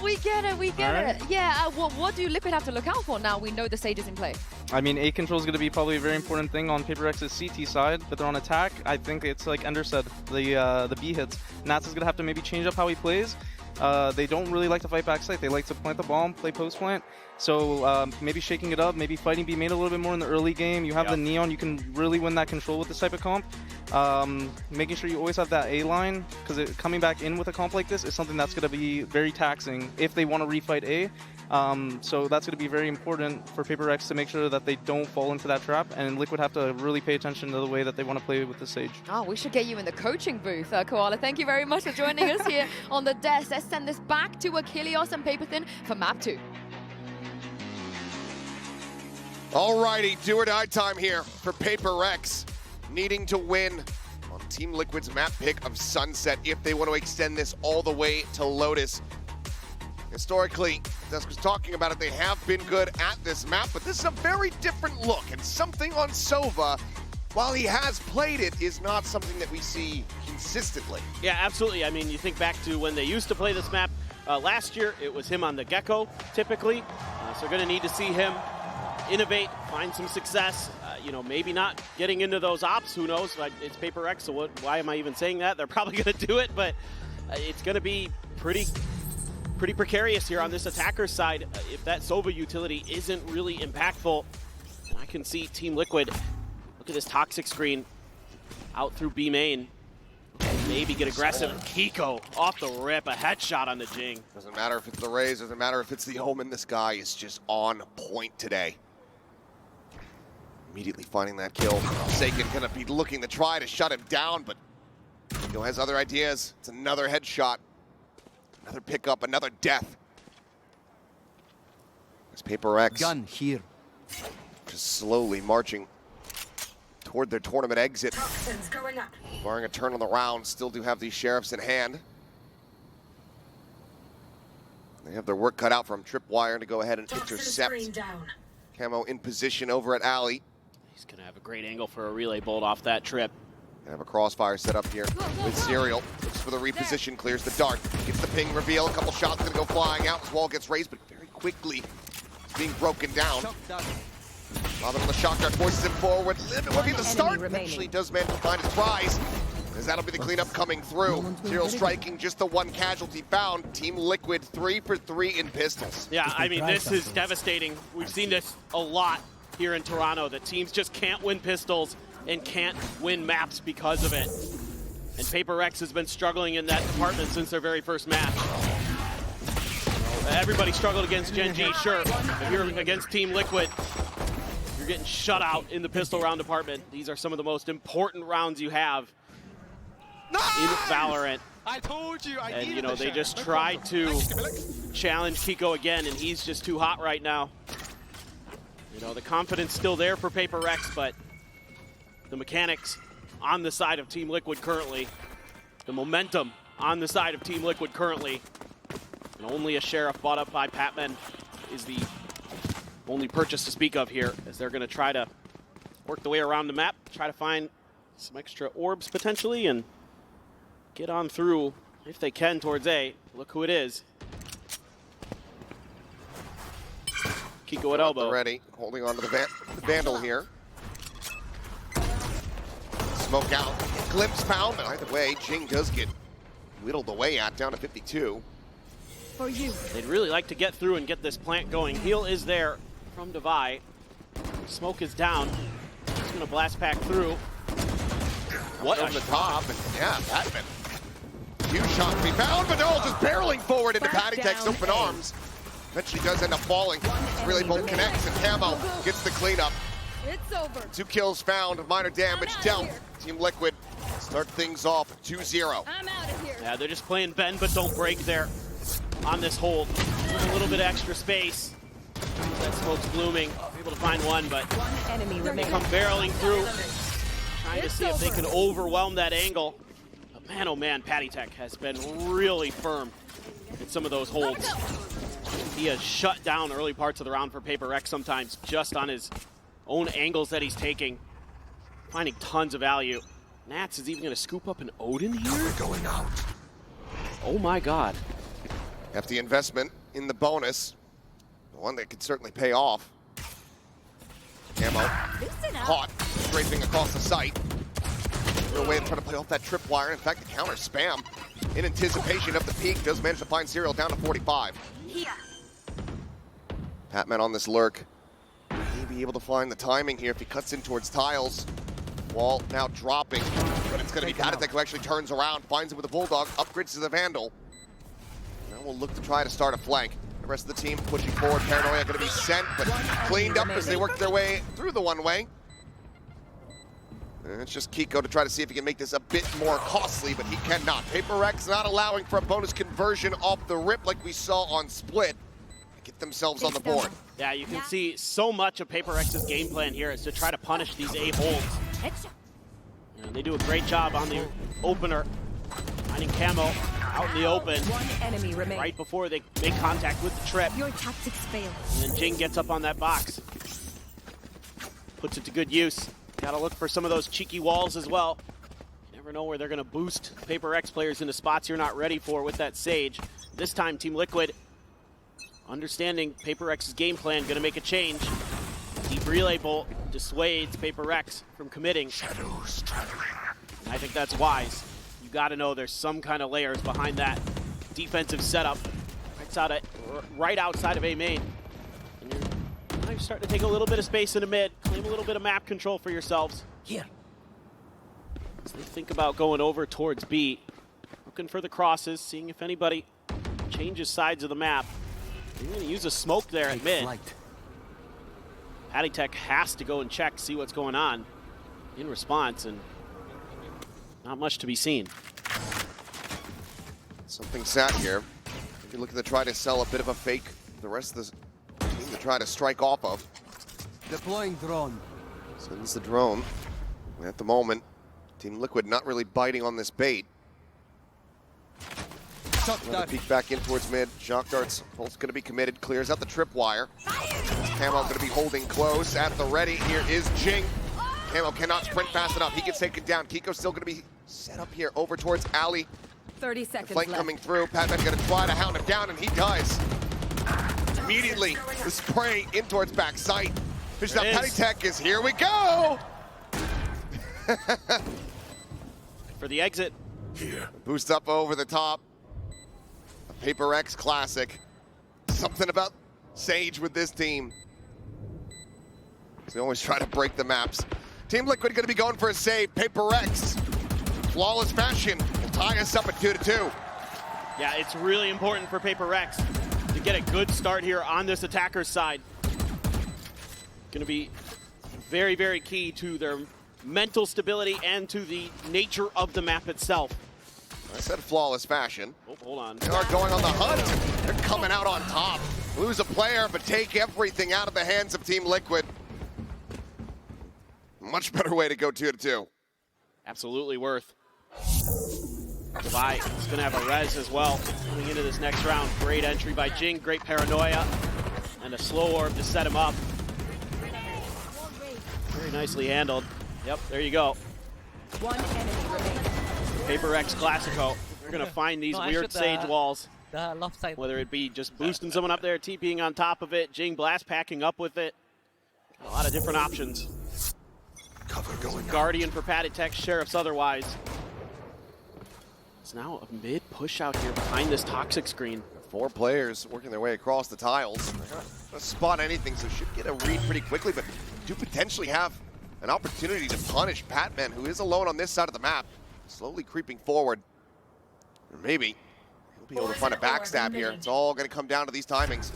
We get it, we get it. Yeah, what do Liquid have to look out for now? We know the Sage is in play. I mean, A control is going to be probably a very important thing on PRX's CT side, but they're on attack. I think it's like Ender said, the B hits. Nats is going to have to maybe change up how he plays. They don't really like to fight backside. They like to plant the bomb, play post plant. So maybe shaking it up, maybe fighting B main a little bit more in the early game. You have the Neon, you can really win that control with this type of comp. Making sure you always have that A line, because coming back in with a comp like this is something that's going to be very taxing if they want to refight A. So that's going to be very important for PRX to make sure that they don't fall into that trap, and Liquid have to really pay attention to the way that they want to play with the Sage. Oh, we should get you in the coaching booth, Koala. Thank you very much for joining us here on the desk. Let's send this back to Achilles and Paperthin for map 2. Alrighty, do or die time here for PRX, needing to win on Team Liquid's map pick of Sunset if they want to extend this all the way to Lotus. Historically, Dusk was talking about it, they have been good at this map, but this is a very different look, and something on Sova, while he has played it, is not something that we see consistently. Yeah, absolutely. I mean, you think back to when they used to play this map last year, it was him on the Gecko, typically. So we're going to need to see him innovate, find some success. You know, maybe not getting into those ops, who knows? It's PRX, so why am I even saying that? They're probably going to do it, but it's going to be pretty precarious here on this attacker's side. If that Sova utility isn't really impactful, I can see Team Liquid, look at this toxic screen, out through B main. Maybe get aggressive. Kiko off the rip, a headshot on the Jing. Doesn't matter if it's the Rays, doesn't matter if it's the OMEN, this guy is just on point today. Immediately finding that kill. Sagan gonna be looking to try to shut him down, but Kiko has other ideas. It's another headshot. Another pickup, another death. There's PRX. Gun here. Just slowly marching toward their tournament exit. Going up. Barring a turn on the round, still do have these sheriffs in hand. They have their work cut out from Tripwire to go ahead and intercept. Camo in position over at Alley. He's gonna have a great angle for a relay bolt off that trip. Gonna have a crossfire set up here with Serial. Looks for the reposition, clears the dart. Gets the ping reveal, a couple shots gonna go flying out. His wall gets raised, but very quickly it's being broken down. Father on the shock dart forces him forward. It will be the start. Eventually does manage to find his rise, as that'll be the cleanup coming through. Serial striking, just the one casualty found. Team Liquid 3 for 3 in pistols. Yeah, I mean, this is devastating. We've seen this a lot here in Toronto, that teams just can't win pistols and can't win maps because of it. And PRX has been struggling in that department since their very first match. Everybody struggled against Gen G, sure. If you're against Team Liquid, you're getting shut out in the pistol round department. These are some of the most important rounds you have in Valorant. I told you. And you know, they just tried to challenge Kiko again, and he's just too hot right now. You know, the confidence still there for PRX, but the mechanics on the side of Team Liquid currently, the momentum on the side of Team Liquid currently, and only a Sheriff bought up by Patman is the only purchase to speak of here, as they're going to try to work the way around the map, try to find some extra orbs potentially, and get on through, if they can, towards A. Look who it is. Kiko at elbow. Ready, holding on to the Vandal here. Smoke out, glimpse found, but either way, Jing does get whittled away at, down to 52. For you. They'd really like to get through and get this plant going. Heal is there from Devi. Smoke is down. He's gonna blast pack through. What over the top, and yeah, Patman. Huge shot to be found, but no, just barreling forward into Patty Tech's open arms. Eventually does end up falling. Really both connects, and Camo gets the cleanup. It's over. 2 kills found, minor damage dealt. Team Liquid start things off 2-0. I'm out of here. Yeah, they're just playing bend but don't break there on this hold. With a little bit extra space. That smoke's blooming. Able to find one, but they come barreling through. Trying to see if they can overwhelm that angle. But man, oh man, Patty Tech has been really firm in some of those holds. He has shut down early parts of the round for PRX sometimes just on his own angles that he's taking. Finding tons of value. Nats is even going to scoop up an Odin here? We're going out. Oh my god. Hefty investment in the bonus. One that could certainly pay off. Camo caught, scraping across the site. No way to try to play off that tripwire. In fact, the counter spam in anticipation of the peak does manage to find Serial down to 45. Patman on this lurk. May be able to find the timing here if he cuts in towards tiles. Wall now dropping, but it's going to be PRX who actually turns around, finds him with a Bulldog, upgrades to the Vandal. Now we'll look to try to start a flank. The rest of the team pushing forward. Paranoia going to be sent, but cleaned up as they work their way through the one-way. And it's just Kiko to try to see if he can make this a bit more costly, but he cannot. PRX not allowing for a bonus conversion off the rip like we saw on Split. Get themselves on the board. Yeah, you can see so much of PRX's game plan here is to try to punish these A holds. And they do a great job on the opener, finding Camo out in the open. One enemy remains. Right before they make contact with the trip. Your tactics fail. And then Jing gets up on that box. Puts it to good use. Gotta look for some of those cheeky walls as well. You never know where they're gonna boost PRX players into spots you're not ready for with that Sage. This time, Team Liquid, understanding PRX's game plan, gonna make a change. Deep relay bolt dissuades PRX from committing. Shadows traveling. And I think that's wise. You gotta know there's some kind of layers behind that defensive setup. Right outside of A main. And you're starting to take a little bit of space in the mid, claim a little bit of map control for yourselves. Here. As they think about going over towards B, looking for the crosses, seeing if anybody changes sides of the map. They're going to use a smoke there at mid. PRX has to go and check, see what's going on in response, and not much to be seen. Something sat here. If you're looking to try to sell a bit of a fake, the rest of the team to try to strike off of. Deploying drone. Sends the drone. At the moment, Team Liquid not really biting on this bait. Another peek back in towards mid. Shock darts, both going to be committed. Clears out the tripwire. Camo going to be holding close. At the ready, here is Jing. Camo cannot sprint fast enough. He gets taken down. Kiko's still going to be set up here over towards Alley. 30 seconds Flank left. coming through. Patman going to try to hound him down, and he does. Immediately, the spray in towards backside. Fish out PRX is here we go! For the exit. Here. Boost up over the top. A PRX classic. Something about Sage with this team. They always try to break the maps. Team Liquid going to be going for a save. PRX, flawless fashion, will tie us up at 2-2. Yeah, it's really important for PRX to get a good start here on this attacker's side. Going to be very, very key to their mental stability and to the nature of the map itself. I said flawless fashion. Oh, hold on. They are going on the hunt. They're coming out on top. Lose a player, but take everything out of the hands of Team Liquid. Much better way to go 2-2. Absolutely worth. Levi is going to have a res as well coming into this next round. Great entry by Jing, great paranoia, and a slow orb to set him up. Very nicely handled. Yep, there you go. One enemy remains. PRX Classico. They're going to find these weird Sage walls. The left side. Whether it be just boosting someone up there, TPing on top of it, Jing blast packing up with it. A lot of different options. Cover going Guardian for PRX, Sheriffs otherwise. It's now a mid push out here behind this toxic screen. 4 players working their way across the tiles. They're gonna spot anything, so should get a read pretty quickly, but do potentially have an opportunity to punish Patman, who is alone on this side of the map. Slowly creeping forward. Or maybe he'll be able to find a backstab here. It's all going to come down to these timings.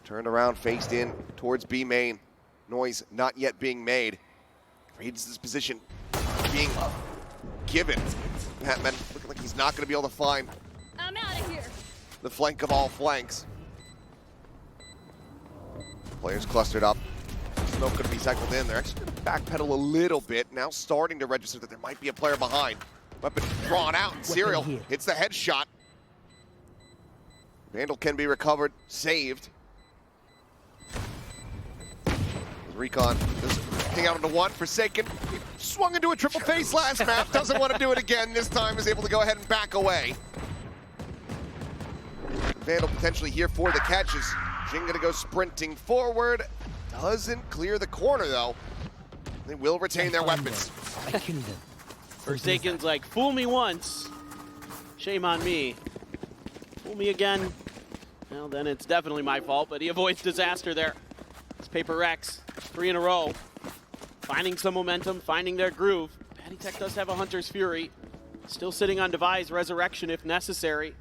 Turned around, faced in towards B main. Noise not yet being made. Reads this position being given. Patman looking like he's not going to be able to find I'm out of here. the flank of all flanks. Players clustered up. Smoke going to be cycled in. They're actually going to backpedal a little bit. Now starting to register that there might be a player behind. Weapon drawn out. Serial hits the headshot. Vandal can be recovered, saved. Recon just hang out into one. Forsaken. He swung into a triple face last map. Doesn't want to do it again. This time is able to go ahead and back away. Vandal potentially here for the catches. Jing gonna go sprinting forward. Doesn't clear the corner though. They will retain their weapons. I killed them. Forsaken's like, fool me once, shame on me. Fool me again, well then it's definitely my fault, but he avoids disaster there. It's PRX, 3 in a row. Finding some momentum, finding their groove. Patty Tech does have a Hunter's Fury. Still sitting on Devi's Resurrection if necessary.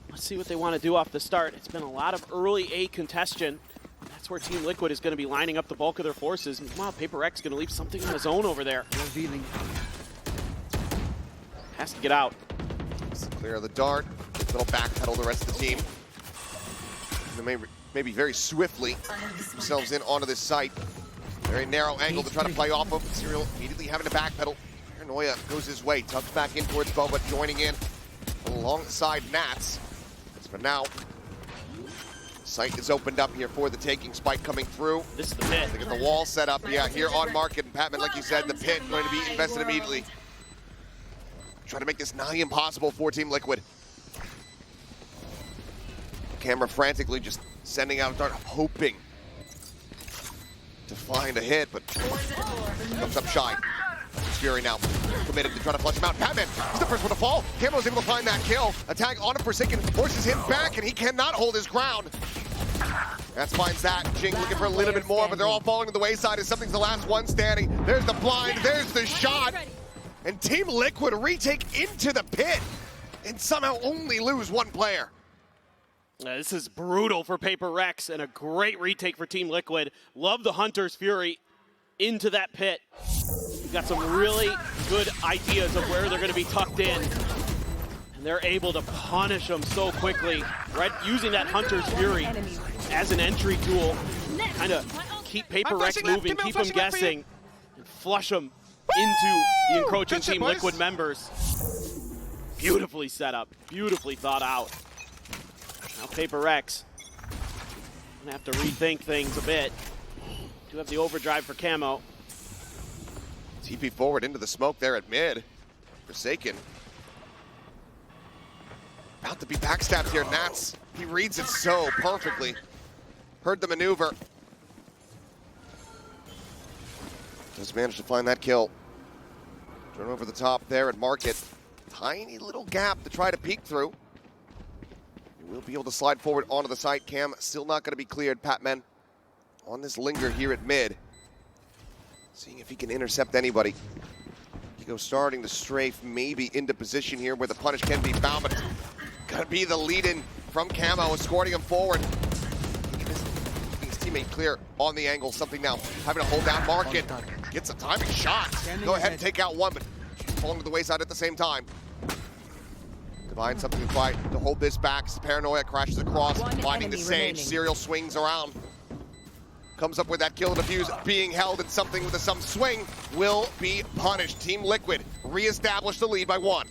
Let's see what they want to do off the start. It's been a lot of early A congestion. That's where Team Liquid is going to be lining up the bulk of their forces. Meanwhile, PRX is going to leave something on his own over there. Revealing. Has to get out. Clear the dart. Little backpedal the rest of the team. Maybe very swiftly themselves in onto this site. Very narrow angle to try to play off of. Serial immediately having to backpedal. Paranoia goes his way. Tugs back in towards Boba, joining in alongside Nats. But now, site is opened up here for the taking. Spike coming through. This is the pit. They get the wall set up. Yeah, here on market. And Patman, like you said, the pit going to be invested immediately. Trying to make this nigh impossible for Team Liquid. Camera frantically just sending out a dart, hoping to find a hit, but comes up shy. Fury now committed to try to flush him out. Patman is the first one to fall. Camo's able to find that kill. Attack on a Forsaken forces him back, and he cannot hold his ground. That finds that. Jing looking for a little bit more, but they're all falling to the wayside as something's the last one standing. There's the blind, there's the shot. And Team Liquid retake into the pit and somehow only lose one player. This is brutal for PRX and a great retake for Team Liquid. Love the Hunter's Fury into that pit. We've got some really good ideas of where they're going to be tucked in. And they're able to punish them so quickly, right? Using that Hunter's Fury as an entry tool. Kind of keep PRX moving, keep them guessing, and flush them into the encroaching Team Liquid members. Beautifully set up, beautifully thought out. Now PRX gonna have to rethink things a bit. Do have the overdrive for Camo. TP forward into the smoke there at mid. Forsaken. About to be backstabbed here. Nats, he reads it so perfectly. Heard the maneuver. Just managed to find that kill. Turn over the top there at market. Tiny little gap to try to peek through. He will be able to slide forward onto the site. Cam still not going to be cleared. Patman on this linger here at mid. Seeing if he can intercept anybody. He starting to strafe maybe into position here where the punish can be found, but gonna be the lead-in from Camo, escorting him forward. His teammate clear on the angle. Something now having to hold down market. Gets a timing shot. Go ahead and take out one, but falling to the wayside at the same time. Divine something to fight to hold this back. Paranoia crashes across, finding the Sage. Serial swings around. Comes up with that kill and defuse, being held, and something with some swing will be punished. Team Liquid reestablish the lead by 1.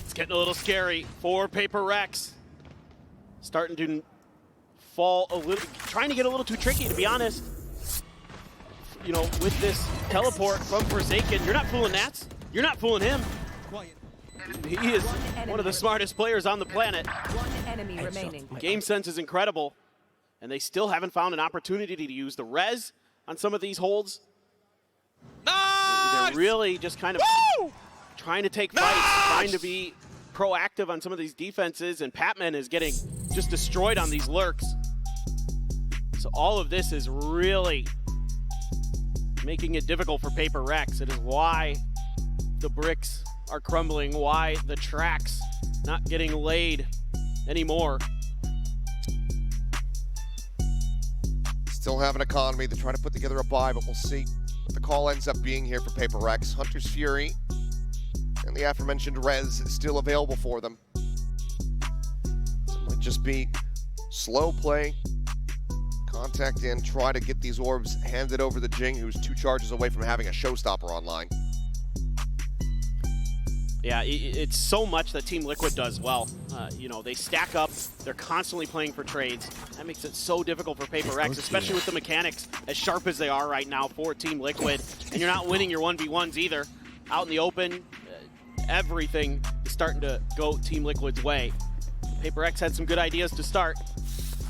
It's getting a little scary for PRX. Starting to fall a little, trying to get a little too tricky, to be honest. You know, with this teleport from Forsaken, you're not fooling Nats. You're not fooling him. He is one of the smartest players on the planet. One enemy remaining. Game sense is incredible. And they still haven't found an opportunity to use the res on some of these holds. They're really just kind of trying to take fights, trying to be proactive on some of these defenses, and Patman is getting just destroyed on these lurks. So all of this is really making it difficult for PRX. It is why the bricks are crumbling, why the tracks not getting laid anymore. Still have an economy. They're trying to put together a buy, but we'll see what the call ends up being here for PRX. Hunter's Fury and the aforementioned res is still available for them. So it might just be slow play, contact in, try to get these orbs handed over to Jing, who's 2 charges away from having a showstopper online. Yeah, it's so much that Team Liquid does well. You know, they stack up, they're constantly playing for trades. That makes it so difficult for PRX, especially with the mechanics as sharp as they are right now for Team Liquid. And you're not winning your 1v1s either. Out in the open, everything is starting to go Team Liquid's way. PRX had some good ideas to start,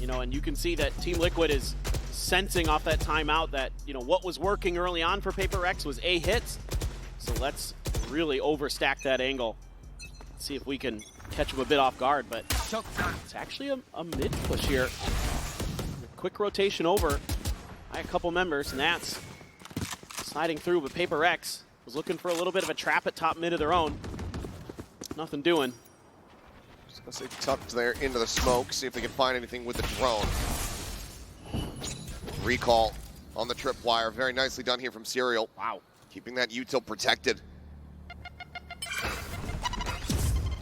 you know, and you can see that Team Liquid is sensing off that timeout that, you know, what was working early on for PRX was A hits. So let's really overstack that angle. See if we can catch him a bit off guard, but it's actually a mid push here. A quick rotation over by a couple members, and that's sliding through, but PRX was looking for a little bit of a trap at top mid of their own. Nothing doing. Just gonna say tucked there into the smoke, see if they can find anything with the drone. Recall on the tripwire, very nicely done here from Serial. Wow. Keeping that util protected.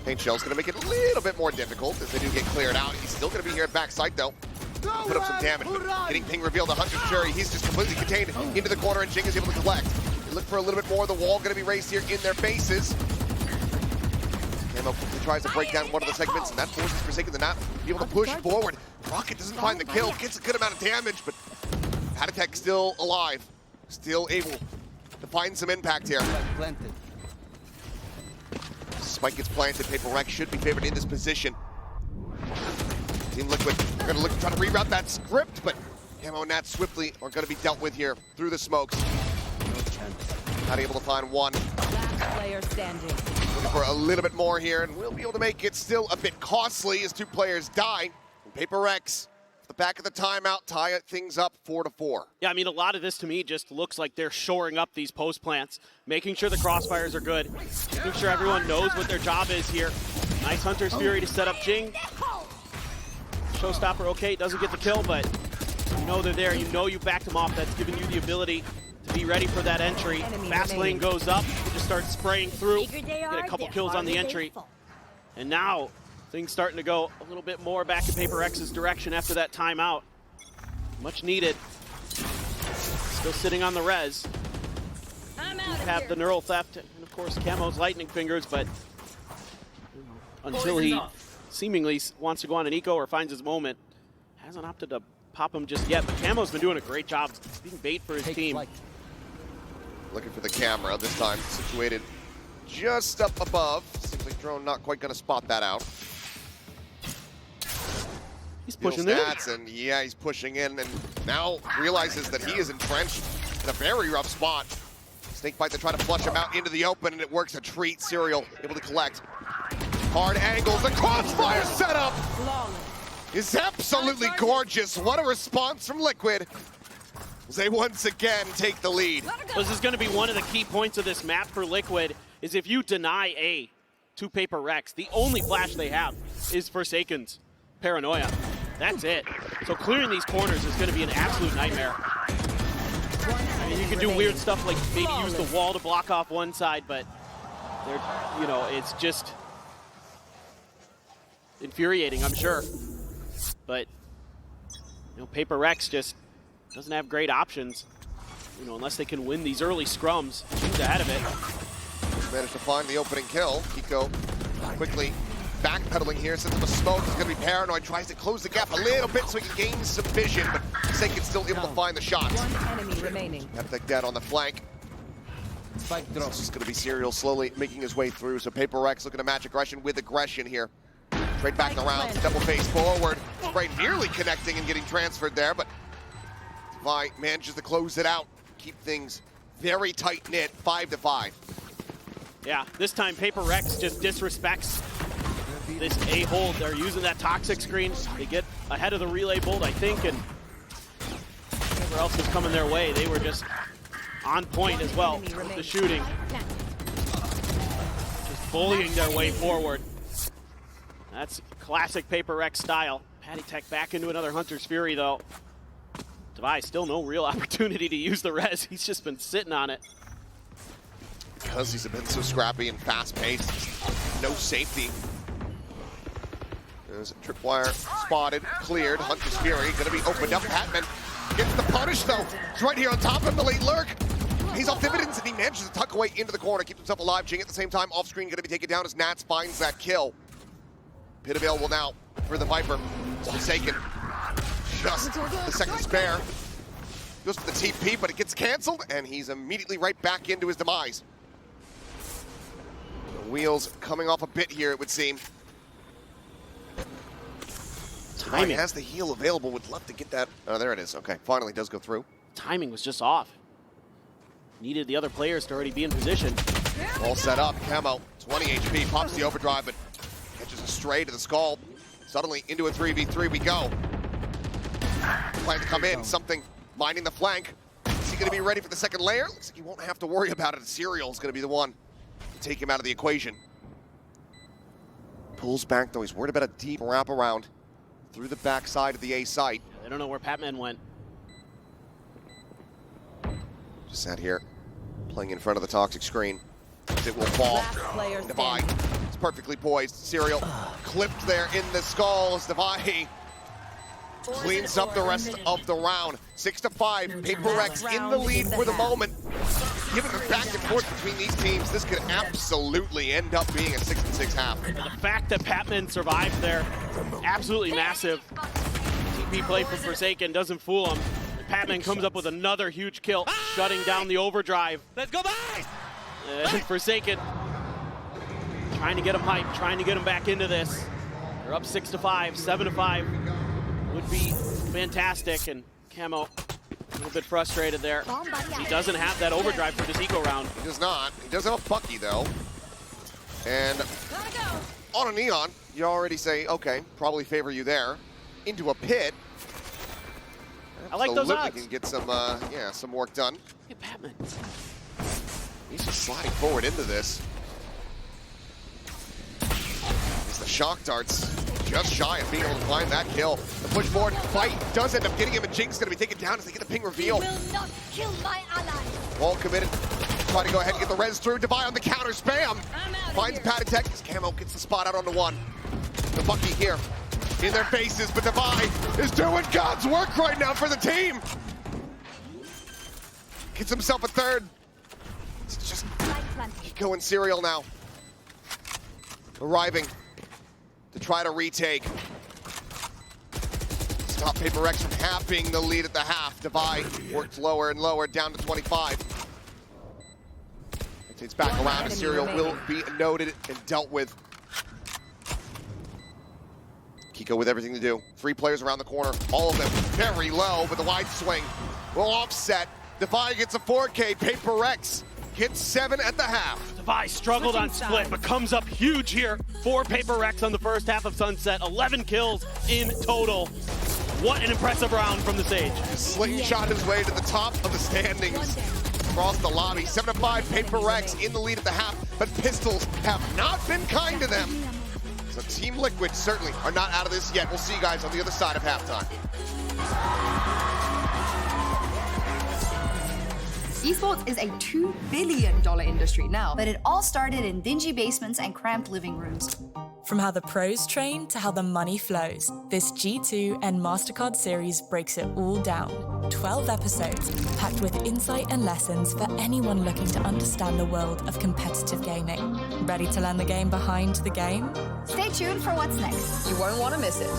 Paint Shell's gonna make it a little bit more difficult as they do get cleared out. He's still gonna be here at backside though. Put up some damage, but getting ping revealed to Hunter's Fury. He's just completely contained into the corner, and Jing is able to collect. They look for a little bit more. The wall gonna be raised here in their faces. Camo quickly tries to break down one of the segments, and that forces Forsaken to not be able to push forward. Rocket doesn't find the kill, gets a good amount of damage, but HyperX still alive, still able to find some impact here. Spike gets planted. PRX should be favored in this position. Team Liquid are going to look to try to reroute that script, but Camo and Nat swiftly are going to be dealt with here through the smokes. Not able to find one. Last player standing. Looking for a little bit more here, and we'll be able to make it still a bit costly as two players die. And PRX, the back of the timeout, tie things up 4-4. Yeah, I mean, a lot of this to me just looks like they're shoring up these post plants, making sure the crossfires are good, making sure everyone knows what their job is here. Nice Hunter's Fury to set up Jing. Showstopper, okay, doesn't get the kill, but you know they're there. You know you backed them off. That's giving you the ability to be ready for that entry. Fast lane goes up, just start spraying through, get a couple kills on the entry. And now things starting to go a little bit more back in PRX's direction after that timeout. Much needed. Still sitting on the res. Have the neural theft and of course Camo's lightning fingers, but until he seemingly wants to go on an eco or finds his moment, hasn't opted to pop him just yet. But Camo's been doing a great job being bait for his team. Looking for the camera, this time situated just up above. Seems like drone not quite going to spot that out. He's pushing in. And yeah, he's pushing in, and now realizes that he is entrenched in a very rough spot. Snakebite to try to flush him out into the open, and it works a treat. Serial able to collect. Hard angles, the crossfire setup is absolutely gorgeous. What a response from Liquid as they once again take the lead. This is going to be one of the key points of this map for Liquid, is if you deny A to PRX, the only flash they have is Forsaken's Paranoia. That's it. So clearing these corners is going to be an absolute nightmare. I mean, you can do weird stuff like maybe use the wall to block off one side, but they're, you know, it's just infuriating, I'm sure. But you know, PRX just doesn't have great options, you know, unless they can win these early scrums. He's ahead of it. Managed to find the opening kill. Kiko quickly backpedaling here, sets up a smoke. He's going to be paranoid, tries to close the gap a little bit so he can gain some vision, but Forsaken's still able to find the shots. One enemy remaining. HyperX dead on the flank. This is going to be Serial slowly making his way through, so PRX looking to match aggression with aggression here. Straight back around, double face forward. Spray nearly connecting and getting transferred there, but Vi manages to close it out. Keep things very tight-knit, 5-5. Yeah, this time PRX just disrespects this A-hold. They're using that toxic screen. They get ahead of the relay bolt, I think, and whatever else was coming their way, they were just on point as well with the shooting. Just bullying their way forward. That's classic PRX style. Patty Tech back into another Hunter's Fury, though. Devi still no real opportunity to use the res. He's just been sitting on it. Because he's been so scrappy and fast-paced, no safety. There's a tripwire spotted, cleared. Hunter's Fury going to be opened up. Hatman gets the punish, though. He's right here on top of him, the late lurk. He's off dividends, and he manages to tuck away into the corner, keeps himself alive. Jing at the same time, off-screen, going to be taken down as Nats finds that kill. Pit available now for the Viper. It's Forsaken. Just the second spare. Goes for the TP, but it gets canceled, and he's immediately right back into his demise. The wheels coming off a bit here, it would seem. Timing has the heal available, would love to get that. Oh, there it is. Okay, finally does go through. Timing was just off. Needed the other players to already be in position. All set up. Camo, 20 HP, pops the overdrive, but catches a stray to the skull. Suddenly into a 3v3 we go. Plan to come in, something lining the flank. Is he going to be ready for the second layer? Looks like he won't have to worry about it. Serial is going to be the one to take him out of the equation. Pulls back though, he's worried about a deep wraparound through the backside of the A site. They don't know where Patman went. Just sat here, playing in front of the toxic screen. It will fall. Devi, it's perfectly poised. Serial clipped there in the skull as Devi cleans up the rest of the round. 6-5, PRX in the lead for the moment. Given the back and forth between these teams, this could absolutely end up being a 6-6 half. The fact that Patman survived there, absolutely massive. TP play from Forsaken doesn't fool him. Patman comes up with another huge kill, shutting down the overdrive. Let's go back! And Forsaken trying to get him hyped, trying to get him back into this. They're up 6-5, 7-5 would be fantastic. And Camo a little bit frustrated there. He doesn't have that overdrive for this eco round. He does not. He does have a Bucky though. And on a Neon, you already say, okay, probably favor you there. Into a pit. I like those odds. Can get some, yeah, some work done. Look at Patman. He's just sliding forward into this. It's the shock darts, just shy of being able to find that kill. The push forward fight does end up getting him, and Jinx going to be taken down as they get the ping reveal. Will not kill my ally. Wall committed. Try to go ahead and get the res through. Devi on the counter, spam. Finds padded tech as Camo gets the spot out onto one. The Bucky here in their faces, but Devi is doing God's work right now for the team. Gets himself a third. It's just Eco and Serial now. Arriving to try to retake. Stop PRX from halving the lead at the half. Devi works lower and lower, down to 25. Rotates back around, and Serial will be noted and dealt with. Kiko with everything to do. 3 players around the corner, all of them very low, but the wide swing will offset. Devi gets a 4K, PRX hits 7 at the half. Devi struggled on split, but comes up huge here for PRX on the first half of Sunset. 11 kills in total. What an impressive round from the Sage. Slingshot his way to the top of the standings across the lobby. 7-5, PRX in the lead at the half, but Pistols have not been kind to them. So Team Liquid certainly are not out of this yet. We'll see you guys on the other side of halftime. Esports is a $2 billion industry now. But it all started in dingy basements and cramped living rooms. From how the pros train to how the money flows, this G2 and Mastercard series breaks it all down. 12 episodes, packed with insight and lessons for anyone looking to understand the world of competitive gaming. Ready to learn the game behind the game? Stay tuned for what's next. You won't want to miss it.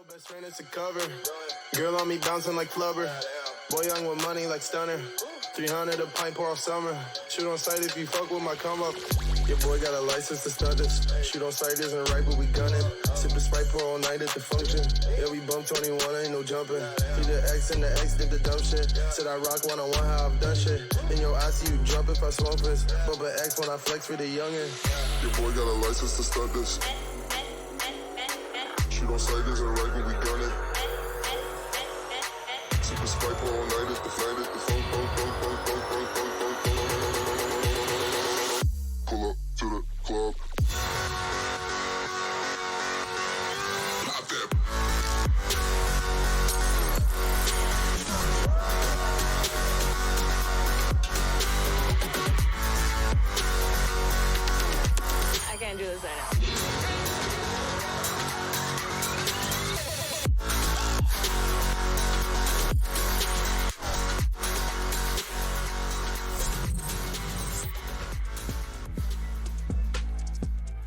Best friend is a cover. Girl on me bouncing like Flubber. Boy young with money like Stunner. 300 a pint pour off summer. Shoot on sight if you fuck with my come up. Your boy got a license to stunt this. Shoot on sight isn't right, but we gunning. Sipping Sprite pour all night at the function. Yeah, we bumped 21, ain't no jumping. He the X and the X did the dumb shit. Said I rock one-on-one how I've done shit. In your eyes, see you jump if I smoke this. Bump an X when I flex with the youngin'. Your boy got a license to stunt this. Shoot on sight isn't right, but we gun it. Super Sprite all night at the flight at the phone. Pull up to the club. Pop that. I can't do this right now.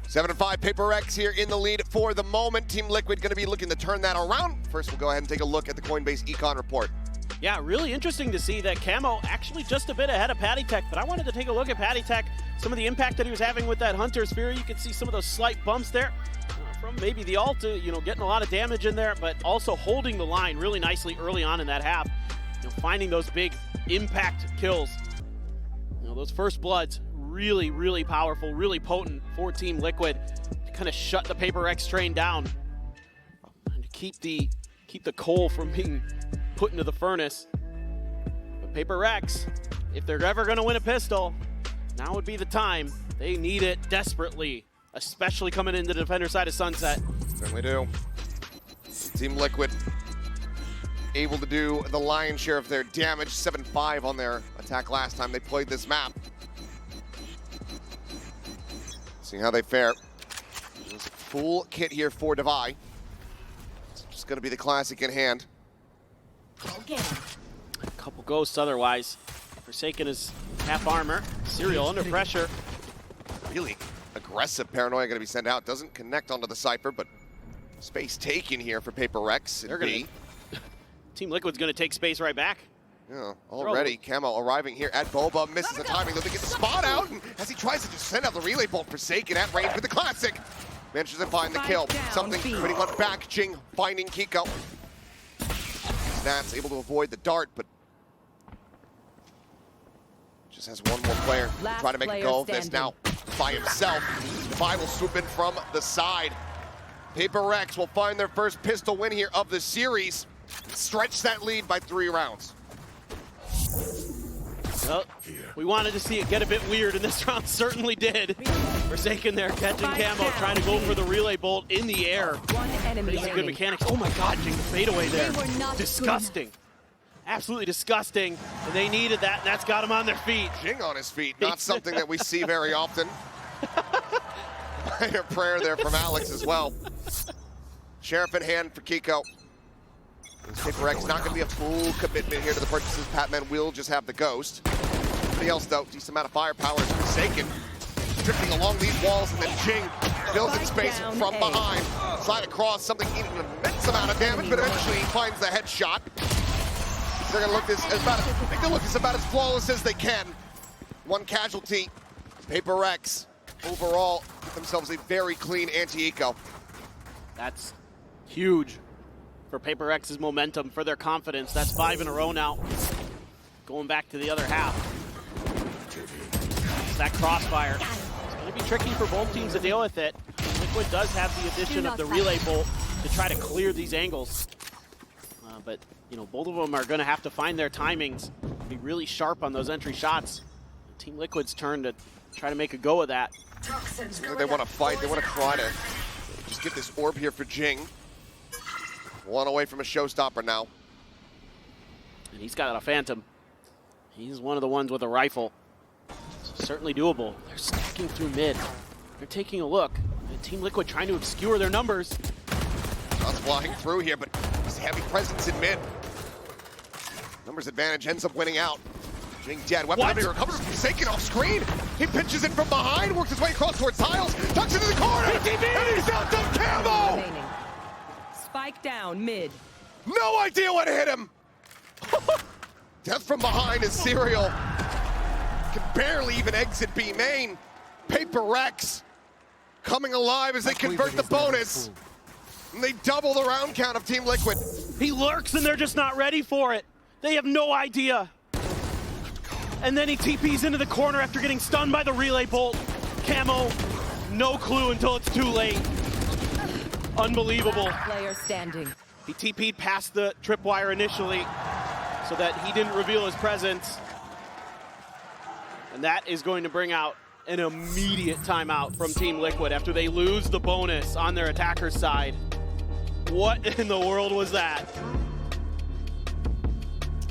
Seven and 5, PRX here in the lead for the moment. Team Liquid going to be looking to turn that around. First, we'll go ahead and take a look at the Coinbase Econ report. Yeah, really interesting to see that Camo actually just a bit ahead of Patty Tech, but I wanted to take a look at Patty Tech, some of the impact that he was having with that Hunter Spear. You can see some of those slight bumps there from maybe the ult, getting a lot of damage in there, but also holding the line really nicely early on in that half, finding those big impact kills. Those first bloods, really, really powerful, really potent for Team Liquid to kind of shut the PRX train down and to keep the coal from being put into the furnace. But PRX, if they're ever going to win a pistol, now would be the time. They need it desperately, especially coming into the defender side of Sunset. Certainly do. Team Liquid able to do the lion's share of their damage, 7-5 on their attack last time they played this map. See how they fare. There's a full kit here for Devi. It's just going to be the classic in hand. A couple ghosts otherwise. Forsaken is half armor. Serial under pressure. Really aggressive paranoia going to be sent out. Doesn't connect onto the Cypher, but space taken here for PRX. They're going to... Team Liquid's going to take space right back. Yeah, already Camo arriving here at Boba, misses the timing, though they get the spot out, and as he tries to just send out the relay bolt, Forsaken at range with the classic. Manages to find the kill. Something putting one back, Jing finding Kiko. Snats able to avoid the dart, but just has one more player trying to make a go of this now by himself. Devi will swoop in from the side. PRX will find their first pistol win here of the series. Stretch that lead by 3 rounds. Well, we wanted to see it get a bit weird, and this round certainly did. Forsaken there, catching Camo, trying to go for the relay bolt in the air. One enemy Pretty good mechanics. Oh my god, Jing, the fadeaway there. Disgusting. Absolutely disgusting. And they needed that, and that's got them on their feet. Jing on his feet, not something that we see very often. Minor prayer there from Alex as well. Sheriff in hand for Kiko. PRX not going to be a full commitment here to the purchases. Patman will just have the ghost. Everybody else, though, decent amount of firepower is Forsaken. Drifting along these walls, and then Jing builds in space from behind. Slide across, something eating an immense amount of damage, but eventually he finds the headshot. They're going to look make the look about as flawless as they can. One casualty. PRX overall get themselves a very clean anti-eco. That's huge for PRX's momentum, for their confidence. That's 5 in a row now. Going back to the other half. It's that crossfire. It's going to be tricky for both teams to deal with it. Liquid does have the addition of the relay bolt to try to clear these angles. But, both of them are going to have to find their timings, be really sharp on those entry shots. Team Liquid's turn to try to make a go of that. They want to fight. They want to try to just get this orb here for Jing. One away from a showstopper now. And he's got a Phantom. He's one of the ones with a rifle. So certainly doable. They're stacking through mid. They're taking a look. And Team Liquid trying to obscure their numbers. Shots flying through here, but his heavy presence in mid. Numbers advantage ends up winning out. Jing dead. Weapon having recovered from Forsaken off screen. He pinches in from behind, works his way across towards tiles, tucks into the corner, and he's out to Camo! Spike down mid. No idea what hit him! Death from behind is Serial. Can barely even exit B main. PRX coming alive as they convert the bonus. And they double the round count of Team Liquid. He lurks and they're just not ready for it. They have no idea. And then he TPs into the corner after getting stunned by the relay bolt. Camo, no clue until it's too late. Unbelievable. Player standing. He TP'd past the tripwire initially so that he didn't reveal his presence. And that is going to bring out an immediate timeout from Team Liquid after they lose the bonus on their attacker's side. What in the world was that?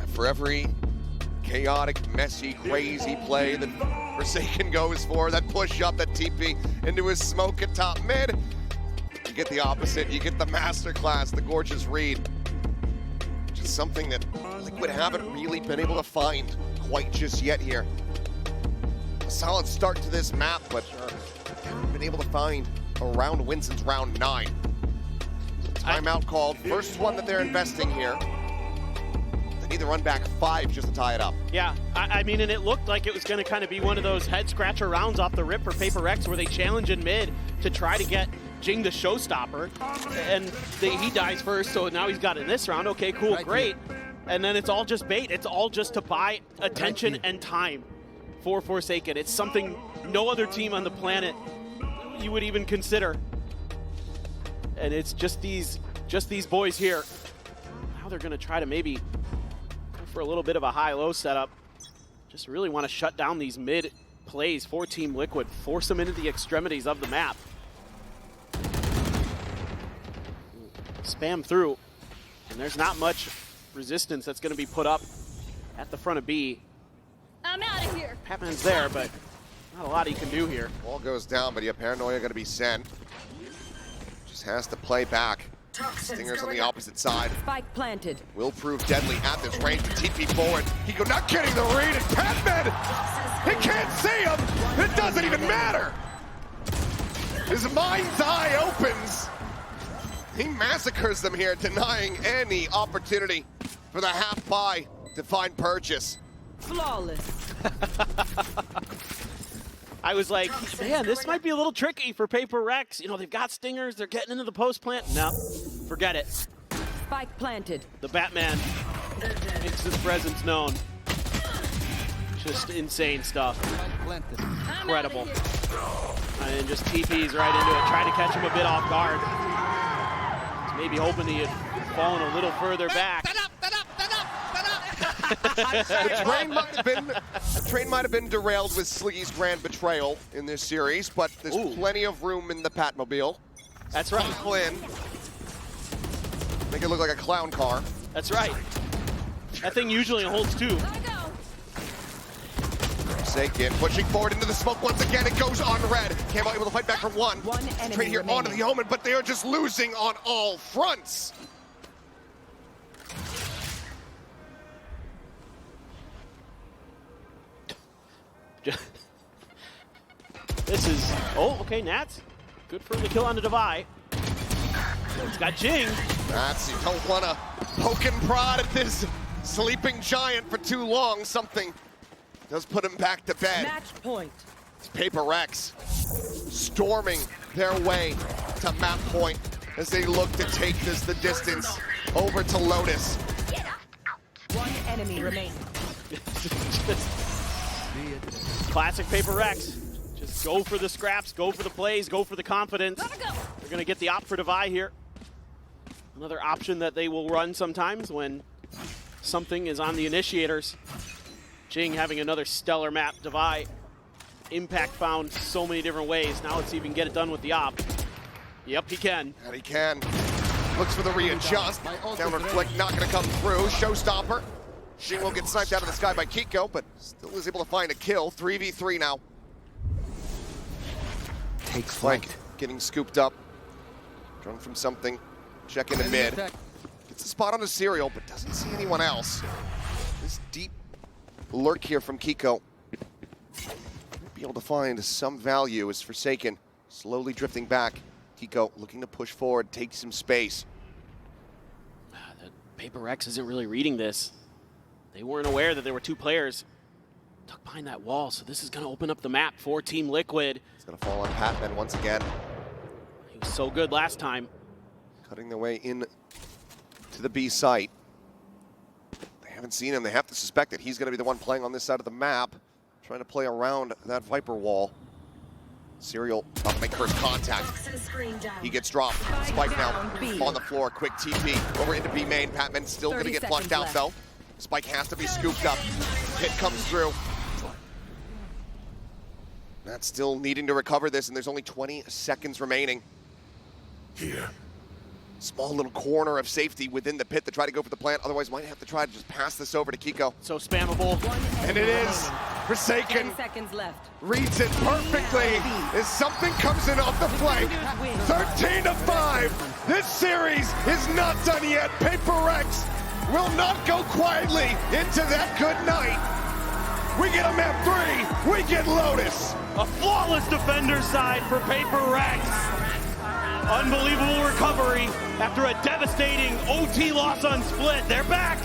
For every chaotic, messy, crazy play that Forsaken goes for, that push up, that TP into his smoke at top mid, you get the opposite. You get the masterclass, the gorgeous read. Just something that Liquid haven't really been able to find quite just yet here. A solid start to this map, but haven't been able to find a round win since round 9. Timeout called. First one that they're investing here. need to run back 5 just to tie it up. Yeah, I mean, and it looked like it was going to kind of be one of those head-scratcher rounds off the rip for PRX where they challenge in mid to try to get Jing the showstopper, and he dies first, so now he's got it in this round. Okay, cool, great. And then it's all just bait. It's all just to buy attention and time for Forsaken. It's something no other team on the planet you would even consider. And it's just these boys here. Now they're going to try to maybe go for a little bit of a high-low setup. Just really want to shut down these mid plays for Team Liquid, force them into the extremities of the map. Spam through, and there's not much resistance that's going to be put up at the front of B. I'm out of here. Patman's there, but not a lot he can do here. Ball goes down, but yeah, Paranoia going to be sent. Just has to play back. Stingers on the opposite side. Spike planted. Will prove deadly at this range. TP forward. Hiko not getting the read, and Patman, he can't see him. It doesn't even matter. His mind's eye opens. He massacres them here, denying any opportunity for the half buy to find purchase. Flawless. I was like, man, this might be a little tricky for PRX. You know, they've got stingers, they're getting into the post plant. No, forget it. Spike planted. The Batman makes his presence known. Just insane stuff. Incredible. And just TPs right into it, trying to catch him a bit off guard. Maybe hoping he had fallen a little further back. The train might have been derailed with Sliggy's grand betrayal in this series, but there's plenty of room in the Patmobile. That's right. Pull in. Make it look like a clown car. That's right. That thing usually holds 2. Forsaken pushing forward into the smoke once again. It goes on red. Camo able to fight back for 1. Trade here onto the Omen, but they are just losing on all fronts. This is, okay, Nats. Good for him to kill on the Divide. It's got Jing. Nats, you don't want to poke and prod at this sleeping giant for too long. Something does put him back to bed. Match point. It's PRX storming their way to map point as they look to take this the distance over to Lotus. 1 enemy remaining. Classic PRX. Just go for the scraps, go for the plays, go for the confidence. They're going to get the op for Divide here. Another option that they will run sometimes when something is on the initiators. Jing having another stellar map. Divide. Impact found so many different ways. Now let's see if he can get it done with the op. Yep, he can. And he can. Looks for the readjust. Downward flick not going to come through. Showstopper. Jing will get sniped out of the sky by Kiko, but still is able to find a kill. 3v3 now. Takes flight. Getting scooped up. Drunk from something. Check into mid. Gets a spot on the serial, but doesn't see anyone else. This deep lurk here from Kiko. Might be able to find some value as Forsaken slowly drifting back. Kiko looking to push forward, take some space. The PRX isn't really reading this. They weren't aware that there were 2 players tucked behind that wall, so this is going to open up the map for Team Liquid. It's going to fall on Patman once again. He was so good last time. Cutting their way in to the B site. They haven't seen him. They have to suspect that he's going to be the one playing on this side of the map, trying to play around that Viper wall. Serial up, make first contact. He gets dropped. Spike now on the floor. Quick TP over into B main. Patman still going to get flushed out though. Spike has to be scooped up. Hit comes through. That's still needing to recover this, and there's only 20 seconds remaining. Here. Small little corner of safety within the pit to try to go for the plant. Otherwise, might have to try to just pass this over to Kiko. So spammable. And it is. Forsaken 10 seconds left. reads it perfectly as something comes in off the flank. 13-5. This series is not done yet. PRX will not go quietly into that good night. We get a map 3. We get Lotus. A flawless defender side for PRX. Unbelievable recovery after a devastating OT loss on split. They're back.